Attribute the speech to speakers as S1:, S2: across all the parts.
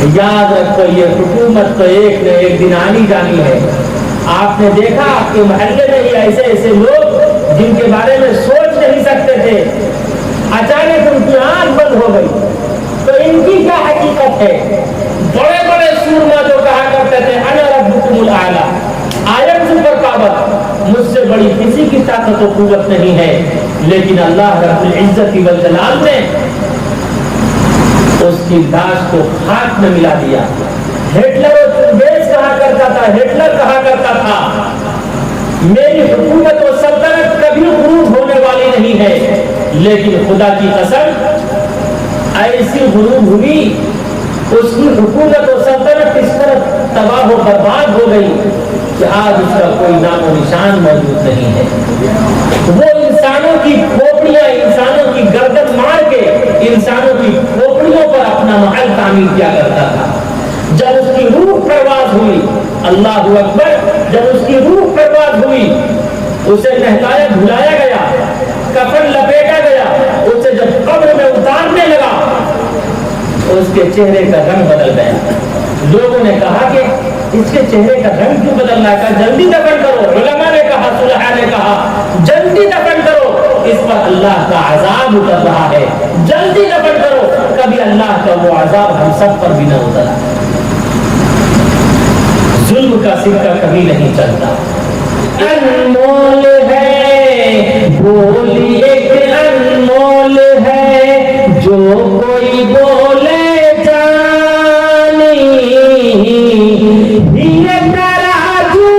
S1: याद रखो ये हुकूमत तो एक न एक दिन आनी जानी है। आपने देखा आपके मोहल्ले में ही ऐसे ऐसे लोग जिनके बारे में सोच नहीं सकते थे, अचानक उनकी आंख बंद हो गई, तो इनकी क्या हकीकत है? बड़े बड़े सूरमा जो कहा करते थे अना रब्बुकुमुल आला, आयत सुपर पावर, मुझसे बड़ी किसी की ताकत और कुव्वत नहीं है, लेकिन अल्लाह रब्बुल इज्जत वल जलाल ने उसकी लाश को खाक में मिला दिया। हिटलर देश कहा करता था, हिटलर कहा करता था मेरी हुकूमत और सल्तनत कभी गुरूब होने वाली नहीं है, लेकिन खुदा की कसम ऐसी गुरूब हुई, उसकी हुकूमत और सल्तनत इस तरह तबाह और बर्बाद हो गई कि आज उसका कोई नामो निशान मौजूद नहीं है। वो इंसानों की खोपड़ियां, इंसानों की गर्दन मार के इंसानों की खोपड़ियों पर अपना महल तामीर किया करता था। जब उसकी रूह परवाज हुई, अल्लाह अकबर, जब उसकी रूह परवाज हुई, उसे नहलाया धुलाया गया, कफन लपेटा गया, उसे जब कब्र में उतारने लगा, उसके चेहरे का रंग बदल गया। लोगों ने कहा कि इसके चेहरे का रंग क्यों बदल रहा है? कहा जल्दी दफन करो। उलमा ने कहा, सुलहा ने कहा जल्दी दफन करो, इस पर अल्लाह का अजाब उतर रहा है, जल्दी दफन करो, कभी अल्लाह का वो अजाब हम सब पर भी न उतरा। जुल्म का सिक्का कभी नहीं चलता। अनमोल है बोली एक अनमोल है, जो कोई बोले जानी, ये तराजू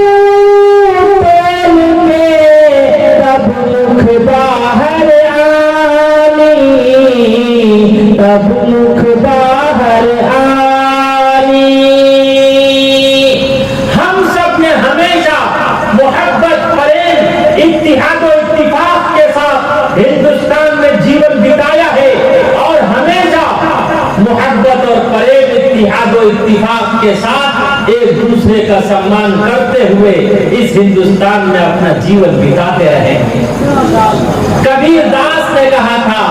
S1: तेल में तब मुख बाहर आनी, तब मुख बाहर आनी। हम सब ने हमेशा मोहब्बत, प्रेम, इत्तिहाद और इत्तिफाक के साथ हिंदुस्तान में जीवन बिताया है, और हमेशा मोहब्बत और प्रेम, इत्तिहाद और इत्तिफाक के साथ एक दूसरे का सम्मान करते हुए इस हिंदुस्तान में अपना जीवन बिताते रहे। कबीर दास ने कहा था,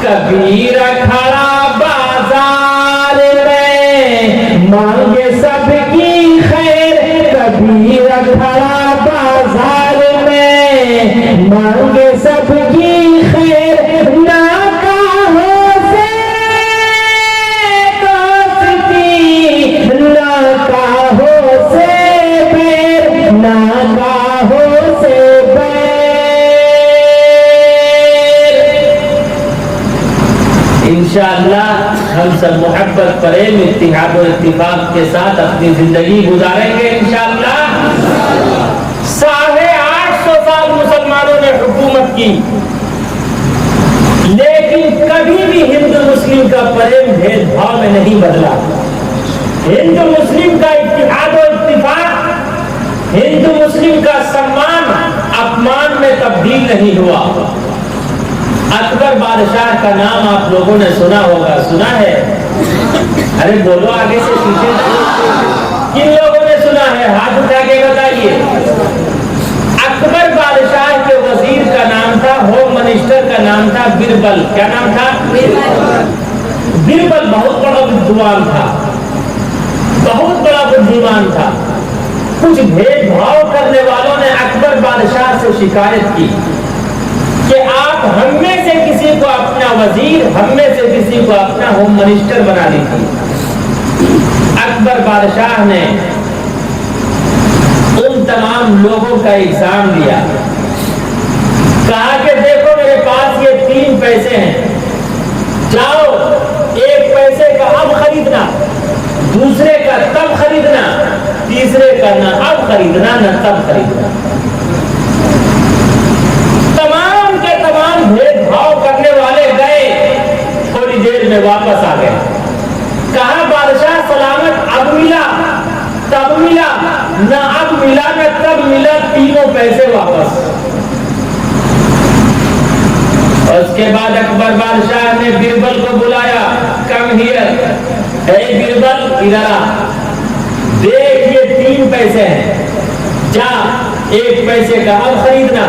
S1: कबीर खड़ा बाजार में मांगे सबकी खैर, कबीर खड़ा बाजार में मांगे सबकी खैर, ना काहों से दोस्ती, ना काहों से बैर, ना काहों से बैर। इंशाअल्लाह हम सब मोहब्बत, प्रेम, इत्तिहाद और इत्तिफाक के साथ अपनी जिंदगी गुजारेंगे इंशाअल्लाह। 850 साल मुसलमानों ने हुकूमत की, लेकिन कभी भी हिंदू मुस्लिम का प्रेम भेदभाव में नहीं बदला। हिंदू मुस्लिम का इत्तिहाद और इत्तिफाक, हिंदू मुस्लिम का सम्मान अपमान में तब्दील नहीं हुआ। अकबर बादशाह का नाम आप लोगों ने सुना होगा, सुना है? अरे बोलो आगे से पीछे, किन लोगों ने सुना है? हाथ उठा के बताइए। अकबर बादशाह के वजीर का नाम था, होम मिनिस्टर का नाम था बिरबल। क्या नाम था? बिरबल बहुत बड़ा विद्वान था, बहुत बड़ा बुद्धिमान था। कुछ भेदभाव करने वालों ने अकबर बादशाह से शिकायत की कि आप हम में से किसी को अपना वजीर, हम में से किसी को अपना होम मिनिस्टर बना लीजिए। अकबर बादशाह ने उन तमाम लोगों का एग्जाम लिया, कहा कि देखो मेरे पास ये 3 पैसे हैं, जाओ 1 पैसे का अब खरीदना, दूसरे का तब खरीदना, तीसरे का न अब खरीदना न तब खरीदना। तमाम के तमाम भेदभाव करने वाले गए, थोड़ी देर में वापस आ गए। कहा बादशाह सलामत, अब मिला तब मिला, न अब मिला न तब मिला, तीनों पैसे वापस। उसके बाद अकबर बादशाह ने बिरबल को बुलाया, कम हियर, ए बिरबल इधर आ, देख ये 3 पैसे हैं, जा 1 पैसे का अब खरीदना,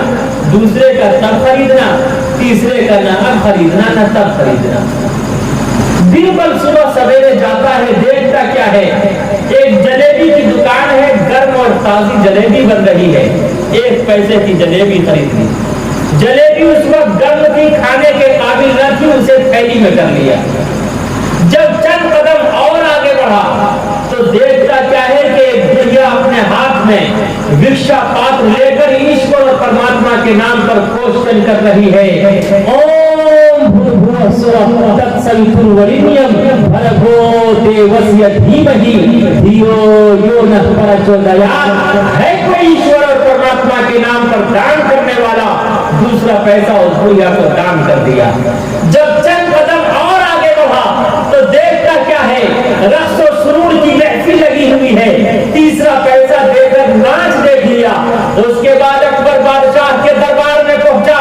S1: दूसरे का तब खरीदना, तीसरे का न अब खरीदना न तब खरीदना। बिरबल सुबह सवेरे जाता है, देख जलेबी बन रही है, 1 पैसे की जलेबी खरीद ली। जलेबी उस वक्त गर्म थी, खाने के काबिल न थी, उसे थैली में कर लिया। जब चंद कदम और आगे बढ़ा तो देखता क्या है कि एक बुढ़िया अपने हाथ में भिक्षा पात्र लेकर ईश्वर और परमात्मा के नाम पर क्वेश्चन कर रही है। ओम भूर्भुवः स्वः तत्सवितुर्वरेण्यं भर्गो देवस्य धीमहि धियो यो नः प्रचोदयात्। है कोई ईश्वर और परमात्मा के नाम पर दान करने वाला? दूसरा पैसा उस बुढ़िया को दान कर दिया। जब चंद कदम और आगे बढ़ा तो देखता क्या है, रक्स और सुरूर की महफिल लगी हुई है। तीसरा पैसा देकर नाच देख लिया। उसके बाद अकबर बादशाह के दरबार में पहुंचा।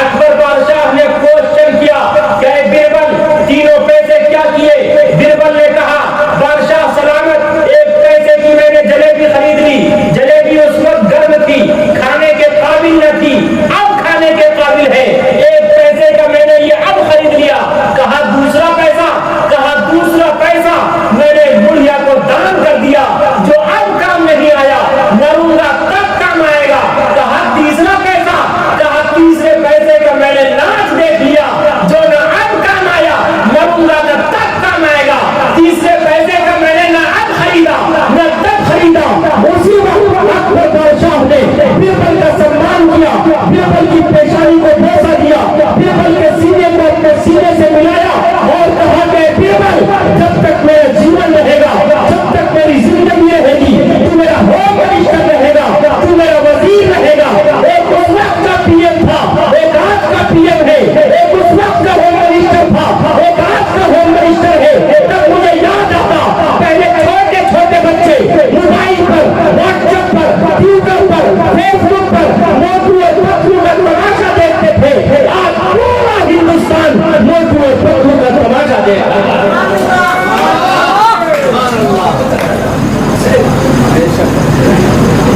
S1: अकबर बादशाह ने क्वेश्चन किया, क्या बीरबल तीनों पैसे क्या किए? बीरबल ने कहा, बादशाह सलामत, 1 पैसे की मैंने जलेबी खरीद ली। जलेबी उस वक्त गर्म थी, खाने के काबिल न थी, अब खाने के काबिल है। 1 पैसे का मैंने ये अब खरीद लिया। कहा दूसरा पैसा? कहा दूसरा पैसा मैंने बुढ़िया को दान कर दिया, जो अब काम नहीं आया, मरूंगा तब काम आएगा। कहा तीसरा पैसा? कहा तीसरे पैसे का मैंने नाच देख लिया, जो न अब काम आया, मरूंगा न तब काम आएगा। तीसरे पैसे का मैंने न अब खरीदा न तब खरीदा। उसी वक्त अकबर बादशाह ने बीरबल का सम्मान किया, बीरबल की पेशानी को बोसा दिया, बीरबल के सीने को अपने सीने से मिलाया और कहा कि बीरबल, जब तक मेरा जीवन रहेगा, जब तक मेरी जिंदगी रहेगी, तू मेरा होम मिनिस्टर रहेगा, तू मेरा वजीर रहेगा। एक उस वक्त का पीएम था, एक आज का पीएम है। एक उस वक्त का होम मिनिस्टर था, एक आज का होम मिनिस्टर है। तब मुझे याद आता, पहले छोटे छोटे बच्चे मोबाइल पर, व्हाट्सएप पर, ट्विटर पर, फेसबुक पर मोटू और पतलू का तमाशा देखते थे। आज पूरा हिंदुस्तान मोटू और पतलू का तमाशा देख रहा है।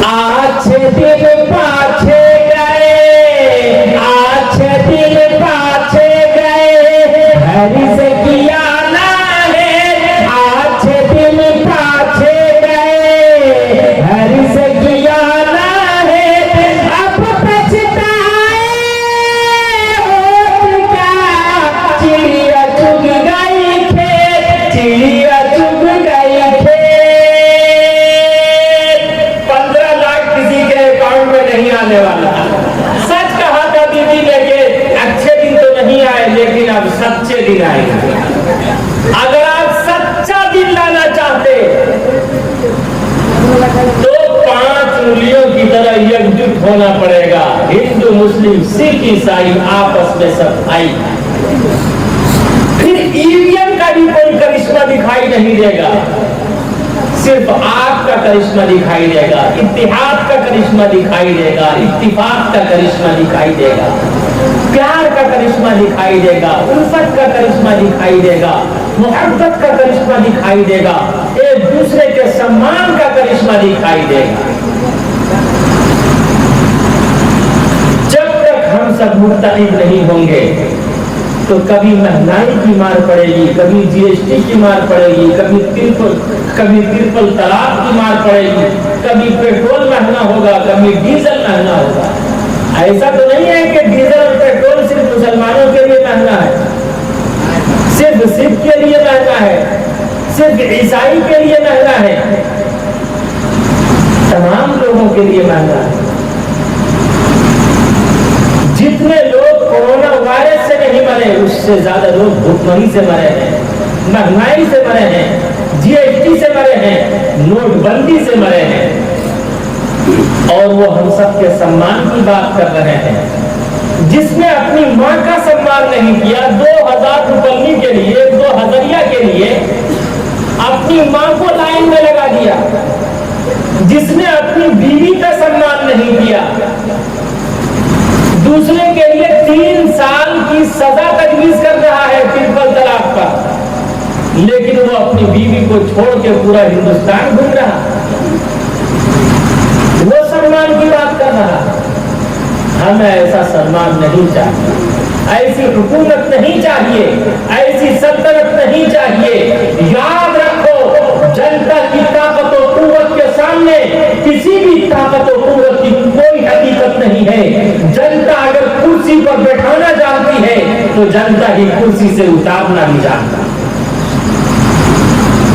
S1: अच्छे दिन पाछे गए, अच्छे दिन पाछे गए, हरि से किया ना है। अच्छे दिन पाछे गए, हरि से किया ना है। अब पछताए होत क्या, चिड़िया चुग गई खेत, चिड़िया चुग गई खेत। 15 लाख किसी के अकाउंट में नहीं आने वाला। सच कहा था दीदी ने कि अच्छे दिन तो नहीं आए, लेकिन अब सच्चे दिन आएंगे। अगर आप सच्चा दिन लाना चाहते तो 5 उंगलियों की तरह एकजुट होना पड़ेगा। हिंदू, मुस्लिम, सिख, ईसाई आपस में सब भाई। फिर ईवीएम का भी कोई करिश्मा दिखाई नहीं देगा, सिर्फ आपका करिश्मा दिखाई देगा, इत्तेहाद का करिश्मा दिखाई देगा, इत्तिफाक का करिश्मा दिखाई देगा, प्यार का करिश्मा दिखाई देगा, उल्फत का करिश्मा दिखाई देगा, मोहब्बत का करिश्मा दिखाई देगा, एक दूसरे के सम्मान का करिश्मा दिखाई देगा। जब तक हम सब मुत्तहिद नहीं होंगे तो कभी महंगाई की मार पड़ेगी, कभी जीएसटी की मार पड़ेगी, कभी ट्रिपल तलाक की मार पड़ेगी, कभी पेट्रोल महंगा होगा, कभी डीजल महंगा होगा। ऐसा तो नहीं है कि डीजल और पेट्रोल सिर्फ मुसलमानों के लिए महंगा है, सिर्फ सिख के लिए महंगा है, सिर्फ ईसाई के लिए महंगा है, तमाम लोगों के लिए महंगा है। जितने लोग कोरोना वायरस से नहीं मरे, उससे ज्यादा लोग भूखमरी से मरे हैं, महंगाई से मरे हैं, जीएसटी से मरे हैं, नोटबंदी से मरे हैं। और वो हम सब के सम्मान की बात कर रहे हैं। जिसने अपनी माँ का सम्मान नहीं किया, 2000 रुपये के लिए, 2000 के लिए अपनी माँ को लाइन में लगा दिया, जिसने अपनी बीवी का सम्मान नहीं किया, दूसरे के लिए 3 साल की सजा तजवीज कर रहा है ट्रिपल तलाक का, लेकिन वो अपनी बीवी को छोड़ के पूरा हिंदुस्तान घूम रहा, वो सम्मान की बात कर रहा। हमें ऐसा सम्मान नहीं चाहिए, ऐसी हुकूमत नहीं चाहिए, ऐसी सल्तनत नहीं चाहिए। याद रखो, जनता की ताकत और कुव्वत के सामने किसी भी ताकत نہیں ہے. جنتا اگر کرسی پر بیٹھانا جانتی ہے تو جنتا ہی کرسی سے اتارنا بھی جانتا.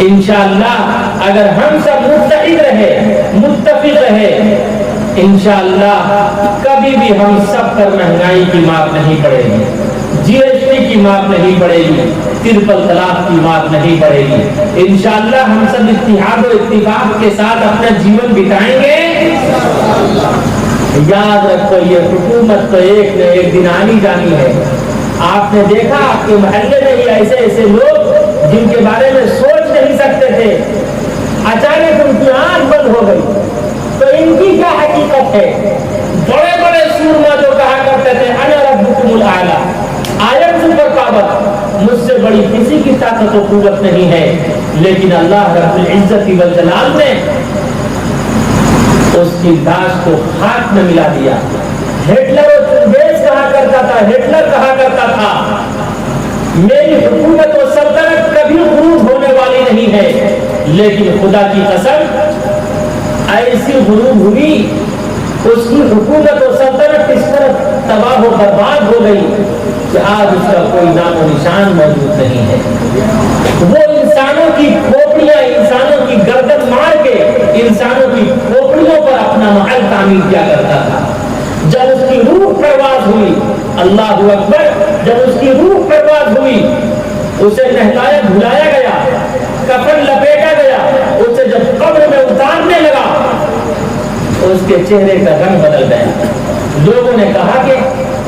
S1: انشاءاللہ اگر ہم سب متحد رہے, متفق رہے, انشاءاللہ کبھی بھی ہم سب پر مہنگائی کی مار نہیں پڑے گی, جی ایس ٹی کی مار نہیں پڑے گی, ترپل طلاق کی مار نہیں پڑے گی. انشاءاللہ ہم سب اتحاد و اتفاق کے ساتھ اپنا جیون بتائیں گے. یاد رکھو یہ حکومت تو ایک نہ ایک دن آنی جانی ہے. آپ نے دیکھا آپ کے محلے میں ہی ایسے ایسے لوگ جن کے بارے میں سوچ نہیں سکتے تھے, اچانک ان کی آنکھ بند ہو گئی. تو ان کی کیا حقیقت ہے؟ بڑے بڑے سورما جو کہا کرتے تھے انا ربکم الاعلی, آیت سپر پاور, مجھ سے بڑی کسی کی طاقت و قوت نہیں ہے, لیکن اللہ رب العزت والجلال نے اس کی لاش کو خاک میں ملا دیا. ہٹلر و چنگیز کہا کرتا تھا, ہٹلر کہا کرتا تھا میری حکومت و سلطنت کبھی غروب ہونے والی نہیں ہے, لیکن خدا کی قسم ایسی غروب ہوئی, اس کی حکومت و سلطنت اس طرح تباہ و برباد ہو گئی کہ آج اس کا کوئی نام و نشان موجود نہیں ہے. وہ انسانوں کی کھوپڑیاں, انسانوں کی گردن مار کے انسانوں کی کھوپڑیوں پر اپنا محل تعمیر کیا کرتا تھا. جب اس کی روح پرواز ہوئی, اللہ اکبر, جب اس کی روح پرواز ہوئی, اسے نہلایا دھلایا گیا, کفن لپیٹا گیا, اسے جب قبر میں اتارنے لگا اس کے چہرے کا رنگ بدل گیا. لوگوں نے کہا کہ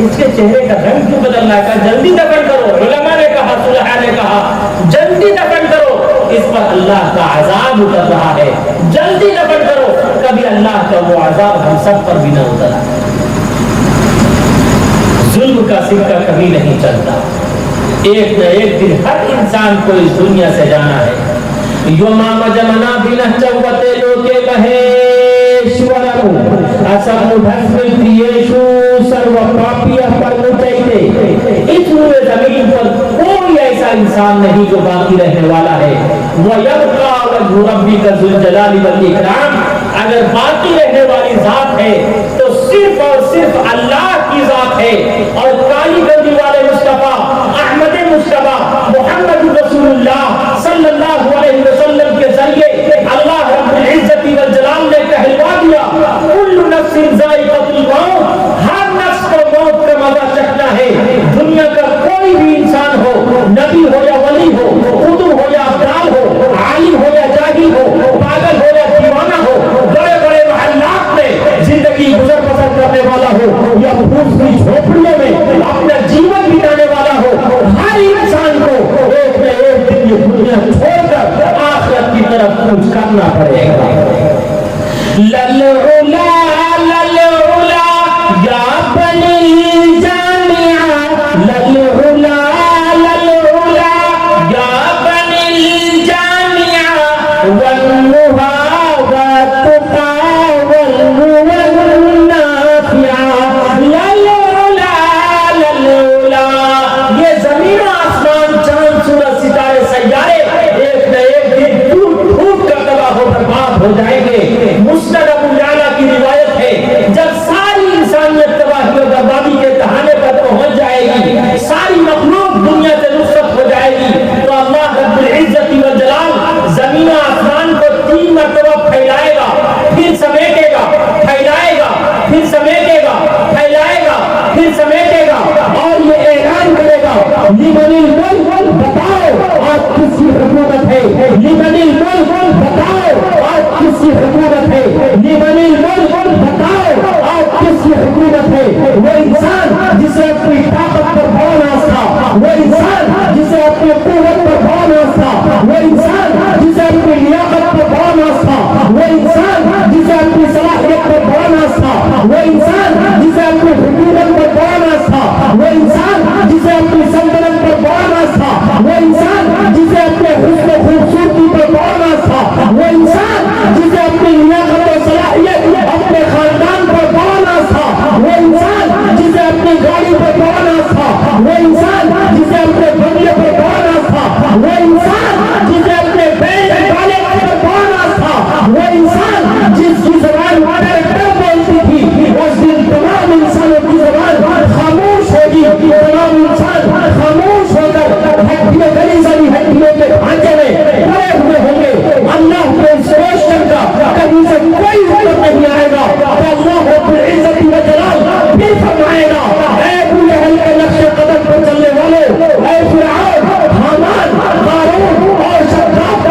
S1: اس کے چہرے کا رنگ کیوں بدل رہا ہے, جلدی دفن کرو. علماء نے کہا, صلحاء نے کہا جلدی دفن کرو, اس پر اللہ کا عذاب اتر رہا ہے, جلدی دفن کرو, کبھی اللہ کا وہ عذاب ہم سب پر بھی نہ اترا. ظلم کا سکہ کبھی نہیں چلتا, ایک نہ ایک دن ہر انسان کو اس دنیا سے جانا ہے. یومام جمنا بنا چوتے لوکے مہیشورم اسمدھسمتیشو سرو پاپیہ پرمچیتے. اس پورے زمین پر کوئی ایسا انسان نہیں جو باقی رہنے والا ہے. وَيَبْقَى وَجْهُ رَبِّكَ ذُو الْجَلَالِ وَالْإِكْرَامِ, اگر باقی رہنے والی ذات ہے تو صرف اور صرف اللہ کی ذات ہے. اور کالی گندی والے مصطفیٰ احمد مصطفیٰ محمد رسول اللہ صلی اللہ علیہ وسلم کے ذریعے اللہ رب العزت والجلال نے کہلوا دیا کل نفس ذائقۃ الموت, ہر نفس کو موت کا مزہ چکھنا ہے. دنیا کا کوئی بھی انسان ہو, نبی ہو یا ولی ہو, قطب ہو یا ابدال ہو, عالم ہو یا جاہل ہو, پاگل ہو یا دیوانہ ہو, بڑے بڑے محلات میں زندگی گزر بسر کرنے والا ہو یا پھوس کی جھوپڑیوں میں اپنا جیون بتانے والا ہو, ہر انسان کو ایک نہ ایک دن یہ دنیا چھوڑ کر آخرت کی طرف کچھ کرنا پڑے گا. للعلا للعلا یا بنی جامعہ, للعلا للعلا یا بنی جامعہ, والنہا والتقا والنور النافعہ. للعلا للعلا, یہ زمین و آسمان, چاند سورج ستارے سیارے ایک نہ ایک دن ٹوٹ ٹوٹ کر تباہ و برباد ہو جائیں گے. مسند ابو یعلا کی روایت ہے جب ساری انسانیت تباہی و بربادی کے تہانے پر پہنچ جائے گی, ساری مخلوق دنیا سے رخصت ہو جائے گی, تو اللہ رب العزت والجلال زمین و آسمان کو 3 مرتبہ پھیلائے گا, پھر سمیٹے گا, پھیلائے گا, پھر سمیٹے گا, پھیلائے گا, پھر سمیٹے گا, اور یہ اعلان کرے گا لمن الملک, بتاؤ آج کس کی حکومت ہے. لمن الملک, بتاؤ آج کس کی حکومت ہے. لمن الملک, بتاؤ آج کس کی حکومت ہے. وہ انسان جسے اپنی طاقت پر بڑا ناز تھا, وہ انسان جسے اپنی قوت پر بڑا ناز تھا, وہ انسان جسے اپنی لیاقت پر بڑا ناز تھا, وہ انسان جسے اپنی صلاحیت پر بڑا ناز تھا, وہ انسان جسے اپنی حکومت پر بڑا ناز تھا, وہ انسان جسے اپنی سلطنت پر بڑا ناز تھا, وہ انسان جسے اپنے حسن و خوبصورتی پر بڑا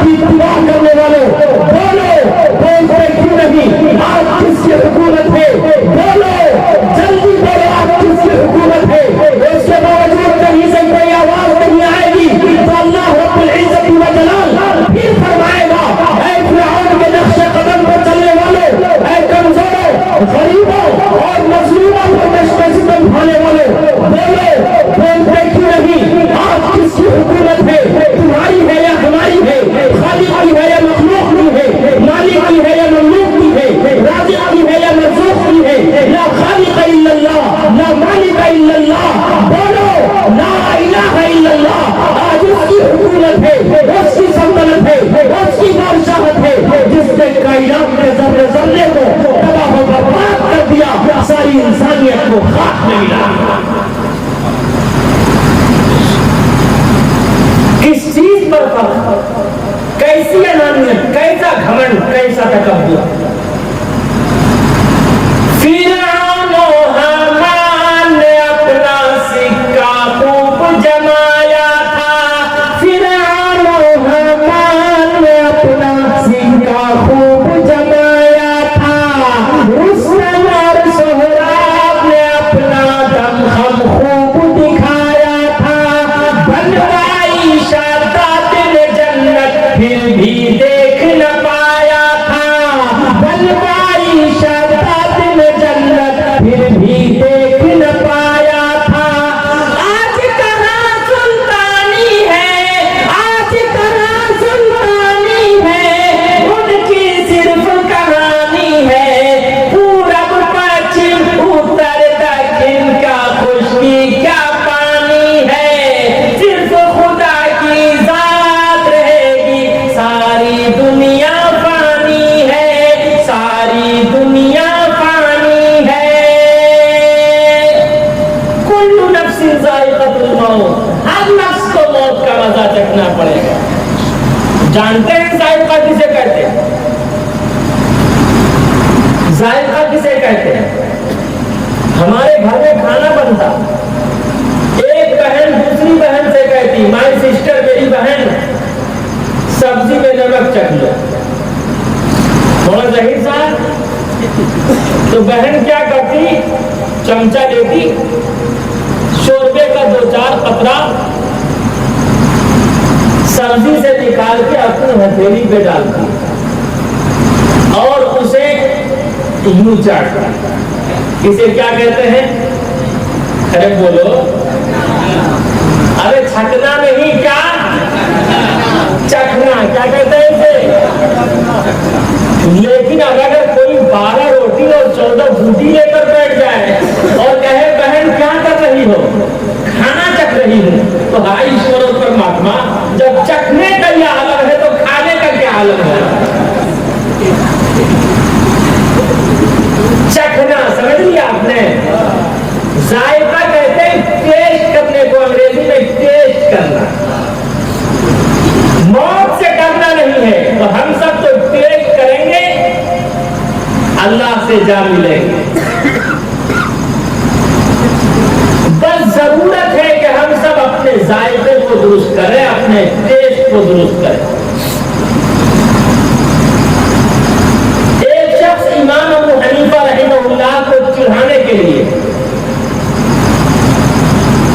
S1: کی اتباع کرنے والوں بولو بولتے کیوں نہیں؟ آپ کس کی حکومت ہے؟ بولو جلدی بولو آپ کس کی حکومت ہے؟ اس کے باوجود کہیں سے کوئی آواز نہیں آئے گی تو اللہ رب العزت و جلال پھر فرمائے گا اے فرعون کے نقش قدم پر چلنے والوں، اے کمزوروں غریبوں اور مظلوموں کو نشے ستم کھانے والوں، بولو بولتے کیوں نہیں؟ آپ کس کی حکومت ہے؟ تمہاری ہے یا ہماری ہے؟ خالق کی ہے یا مخلوق کی ہے؟ مالک کی ہے یا مملوک کی ہے؟ رازق کی ہے یا مرزوق کی ہے؟ لا خالق الا اللہ، لا مالک الا اللہ، بولو لا الہ الا اللہ۔ آج اس کی حکومت ہے، اس کی سلطنت ہے، اس کی بادشاہت ہے جس نے کائنات کے ذرے ذرے کو تباہ و برباد کر دیا، ساری انسانیت کو خاک میں ملا دیا۔ کس چیز پر فرق؟ کیسی انانیت، کیسا گھمنڈ، کیسا تکبر؟ فرعون و حامان نے اپنا سکہ خوب جمایا تھا، فرعون و حامان نے اپنا سکہ خوب جمایا تھا، رستم اور سہراب نے اپنا دمخم خوب دکھایا تھا، بنوائی شاداب نے جنت پھر بھی دیکھ نہ پایا تھا، بنوائی شاداب نے جنت پھر بھی دیکھ نہ پایا تھا۔ آج کہاں سلطانی ہے، آج کہاں سلطانی ہے، ان کی صرف کہانی ہے، پورب پچھم اتر دکھن کا خشکی کیا پانی ہے، صرف خدا کی ذات رہے گی، ساری دنیا فانی ہے، ساری دنیا فانی ہے۔ کل نفس ذائقۃ الموت، ہر نفس کو موت کا مزہ چکھنا پڑے گا۔ جانتے ہیں ذائقہ کسے کہتے ہیں؟ ذائقہ کسے کہتے ہیں؟ ہمارے گھر میں کھانا بنتا، ایک بہن دوسری بہن سے کہتی مائی سسٹر، میری بہن سبزی میں نمک چکھ لو، بولا ظہیر صاحب، تو بہن کیا کرتی؟ چمچہ لیتی، شوربے کا 2-4 قطرہ سبزی سے نکال کے اپنی ہتھیلی پہ ڈالتی اور اسے یوں چاٹتی۔ اسے کیا کہتے ہیں؟ ارے بولو، ارے چھکنا نہیں، کیا چکھنا، کیا کہتے ہیں اسے؟ لیکن اگر کوئی 12 روٹی اور 14 بوٹی لے کر بیٹھ جائے اور کہے بہن کیا کر رہی ہو؟ کھانا چکھ رہی ہوں، تو ہائی ایشور پرماتما، جب چکھنے کا یہ عالم ہے تو کھانے کا کیا عالم ہے؟ چکھنا، سمجھ لیا آپ نے؟ ذائقہ کہتے ہیں ٹیسٹ کرنے کو، انگریزی میں ٹیسٹ کرنا۔ موت سے ڈرنا نہیں ہے، تو ہم سب تو ٹیسٹ کریں گے، اللہ سے جا ملیں گے۔ بس ضرورت ہے کہ ہم سب اپنے ذائقے کو درست کریں، اپنے ٹیسٹ کو درست کریں۔ ایک شخص امام ابو حنیفہ رحمہ اللہ کو چڑھانے کے لیے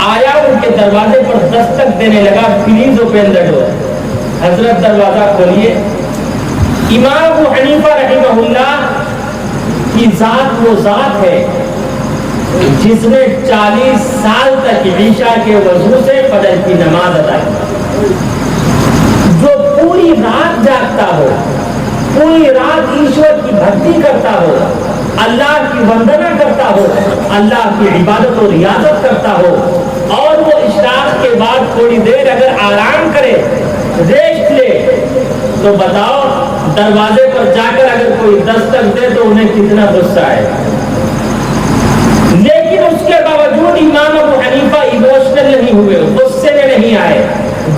S1: آیا، ان کے دروازے پر دستک دینے لگا، پلیز اوپن دا ڈور، حضرت دروازہ کھولیے۔ امام ابو حنیفہ رحمہ اللہ کی ذات وہ ذات ہے جس نے 40 سال تک عشاء کے وضو سے فجر کی نماز ادا کی، جو پوری رات جاگتا ہو، پوری رات ایشور کی بھکتی کرتا ہو، اللہ کی وندنا کرتا ہو، اللہ کی عبادت و ریاضت کرتا ہو، اور وہ اشراق کے بعد تھوڑی دیر اگر آرام کرے، ریسٹ لے، تو بتاؤ دروازے پر جا کر اگر کوئی دستک دے تو انہیں کتنا غصہ آئے۔ لیکن اس کے باوجود امام ابو حنیفہ ایموشنل نہیں ہوئے، غصے میں نہیں آئے،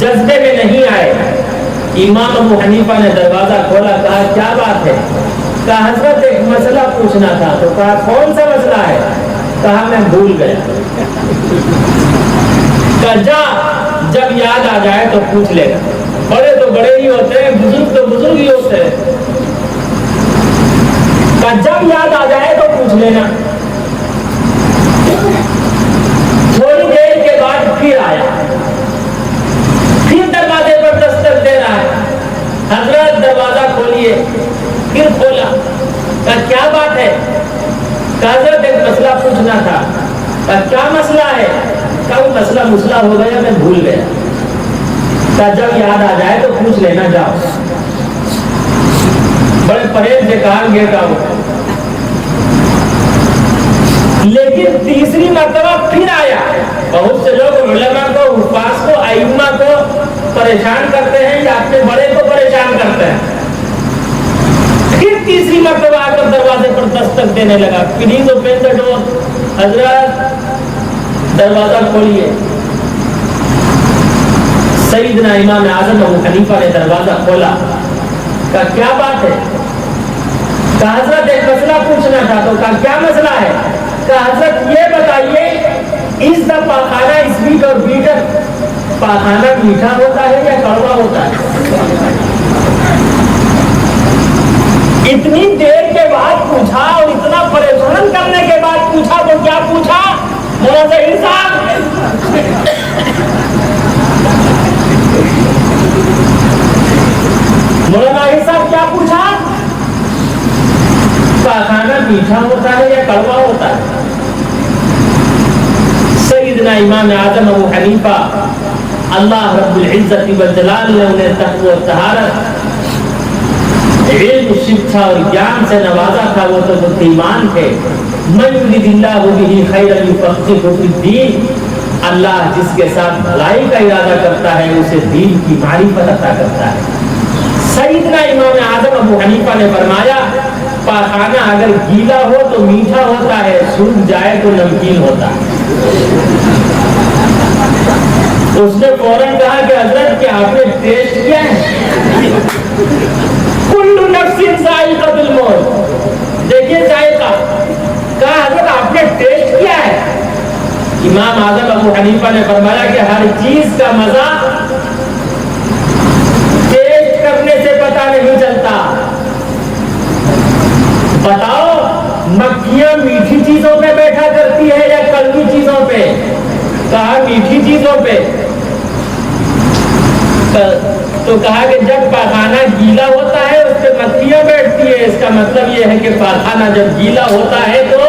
S1: جذبے میں نہیں آئے۔ امام ابو حنیفہ نے دروازہ کھولا، کہا کیا بات ہے؟ کہا حضرت ایک مسئلہ پوچھنا تھا۔ تو کہا کون سا مسئلہ ہے؟ کہا میں بھول گیا۔ کہا جا، جب یاد آ جائے تو پوچھ لے گا۔ بڑے تو बड़े ही होते हैं, बुजुर्ग तो बुजुर्ग ही होते हैं। जब याद आ जाए तो पूछ लेना। थोड़ी देर के बाद फिर आया, फिर दरवाजे पर दस्तक दे रहा है। हजरत दरवाजा खोलिए। फिर खोला। कहा क्या बात है? हजरत एक मसला पूछना था। कहा क्या मसला है? कहा मसला मुसला हो गया, मैं भूल गया। कहा जब याद आ जाए तो पूछ लेना, जाओ। बड़े परहेज से कहा गया वो। लेकिन तीसरी मर्तबा फिर आया। बहुत से लोग उलमा को, उपास को, आइम्मा को परेशान करते हैं या अपने बड़े को परेशान करते हैं। फिर तीसरी मर्तबा आकर दरवाजे पर दस्तक देने लगा। Please open the door. हजरत दरवाजा खोलिए। सईदना इमाम आजम अबू हनीफा ने दरवाजा खोला। कहा क्या बात है? कहा हजरत एक मसला पूछना था। तो कहा क्या मसला है? कहा हजरत ये बताइए, इस द पाखाना स्वीट और बीटर, पाखाना मीठा होता है या कड़वा होता है? इतनी देर के बाद पूछा और इतना परेशान करने के बाद पूछा तो क्या पूछा? मौलाना ज़हीर साहब, मौलाना ज़हीर साहब क्या पूछा? पाखाना मीठा होता है या कड़वा होता है? सईदना इमाम आजम अबू हनीफा, अल्लाह रब्बुल इज्जत व जलाल ने उन्हें तक़वा और तहारत, इल्म, शिक्षा और ज्ञान से नवाजा था। वो तो बुद्धिमान थे। मन युरिदिल्लाहु बिही खैरन युफ़क़्क़िहु फ़िद्दीन, अल्लाह जिसके साथ भलाई का इरादा करता है उसे दीन की मारिफत अता करता है। सईदना इमाम आजम अबू हनीफा ने फरमाया, पाखाना अगर गीला हो तो मीठा होता है, सूख जाए तो नमकीन होता है। उसने फौरन कहा कि हजरत क्या आपने टेस्ट किया है? कुल्लु नफ्सिन ज़ाइक़तुल मौत, देखिए जायका। कहा हजरत आपने टेस्ट किया है? इमाम आजम अबू हनीफा ने फरमाया कि हर चीज का मजा टेस्ट करने से पता नहीं चलता। बताओ, मक्खियां मीठी चीजों पे बैठा करती है या कड़वी चीजों पे? कहा मीठी चीजों पे। तो कहा कि जब पाखाना गीला होता है उस पे मक्खियां बैठती है। इसका मतलब यह है कि पाखाना जब गीला होता है तो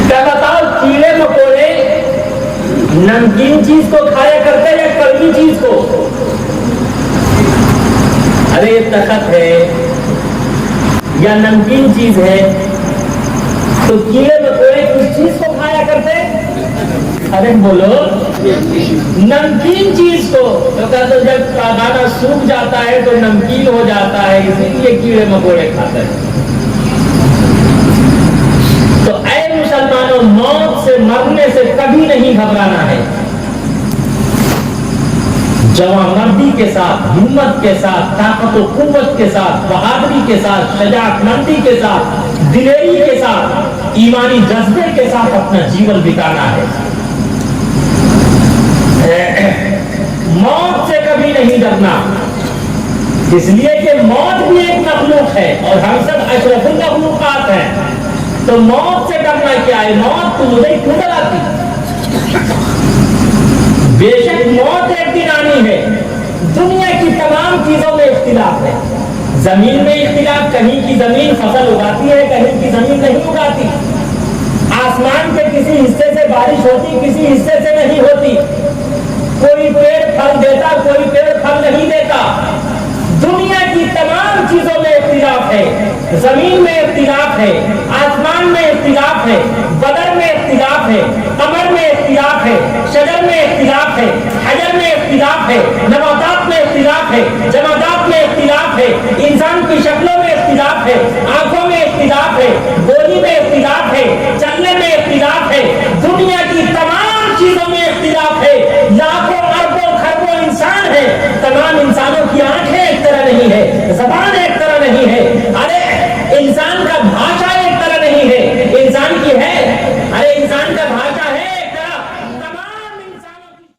S1: क्या बताओ, कीड़े मकोड़े नमकीन चीज को खाया करते हैं या कड़वी चीज को? अरे ये तखत है या नमकीन चीज है, तो कीड़े मकोड़े किस चीज को खाया करते? अरे बोलो, नमकीन चीज को। तो कहते तो जब खाना सूख जाता है तो नमकीन हो जाता है, इसीलिए कीड़े मकोड़े खाते हैं। तो ऐ मुसलमानों, मौत से, मरने से कभी नहीं घबराना है। जवामर्दी के साथ, हिम्मत के साथ, ताकत और कुव्वत के साथ, बहादुरी के साथ, शजाअतमंदी के साथ, दिलेरी के साथ, ईमानी जज्बे के साथ अपना जीवन बिताना है। मौत से कभी नहीं डरना, इसलिए कि मौत भी एक मखलूक है और हम सब अशरफुल मखलूकात हैं। तो मौत से डरना क्या है? मौत तो मुझे क्यों डराती? बेशक मौत एक दिन आनी है। दुनिया की तमाम चीजों में इख्तिलाफ है। जमीन में इख्तिलाफ, कहीं की जमीन फसल उगाती है, कहीं की जमीन नहीं उगाती। आसमान के किसी हिस्से से बारिश होती, किसी हिस्से से नहीं होती। कोई पेड़ फल देता, कोई पेड़ फल नहीं देता। दुनिया की तमाम चीजों में इख्तिलाफ है। जमीन में इख्तिलाफ है, आसमान में इख्तिलाफ है, बदर में इख्तिलाफ है, कमर में इख्तिलाफ है, शजर में इख्तिलाफ है, हजर में इख्तिलाफ है, नबातात में इख्तिलाफ है,